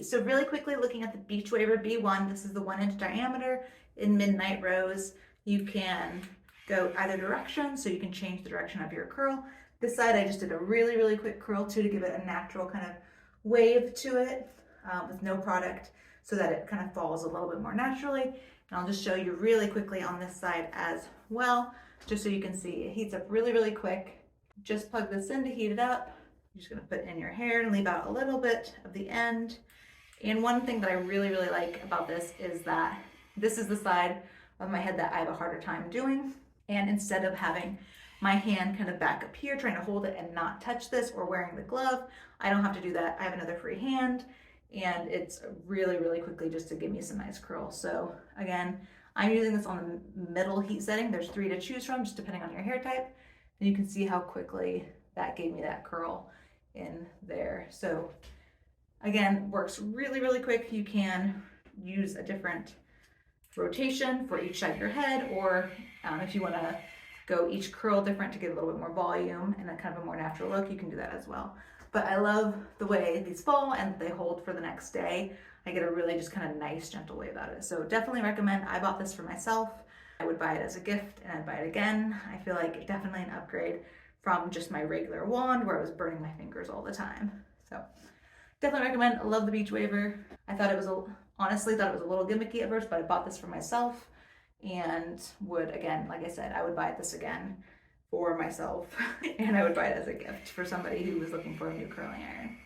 Alrighty, so really quickly looking at the Beachwaver B1, this is the 1-inch diameter in Midnight Rose. You can go either direction, so you can change the direction of your curl. This side I just did a really quick curl too to give it a natural kind of wave to it with no product so that it kind of falls a little bit more naturally. And I'll just show you really quickly on this side as well, just so you can see it heats up really quick. Just plug this in to heat it up. You're just gonna put it in your hair and leave out a little bit of the end. And one thing that I really like about this is that this is the side of my head that I have a harder time doing. And instead of having my hand kind of back up here trying to hold it and not touch this or wearing the glove, I don't have to do that. I have another free hand, and it's really quickly just to give me some nice curls. So again, I'm using this on the middle heat setting. There's 3 to choose from, just depending on your hair type. And you can see how quickly that gave me that curl in there. So again, works really quick. You can use a different rotation for each side of your head, or if you want to go each curl different to get a little bit more volume and a kind of a more natural look, you can do that as well. But I love the way these fall and they hold for the next day. I get a really just kind of nice gentle wave out of it. So definitely recommend. I bought this for myself. I would buy it as a gift and I'd buy it again. I feel like definitely an upgrade from just my regular wand where I was burning my fingers all the time. So definitely recommend. I love the Beachwaver. I thought it was honestly thought it was a little gimmicky at first, but I bought this for myself and would, again, like I said, I would buy this again for myself and I would buy it as a gift for somebody who was looking for a new curling iron.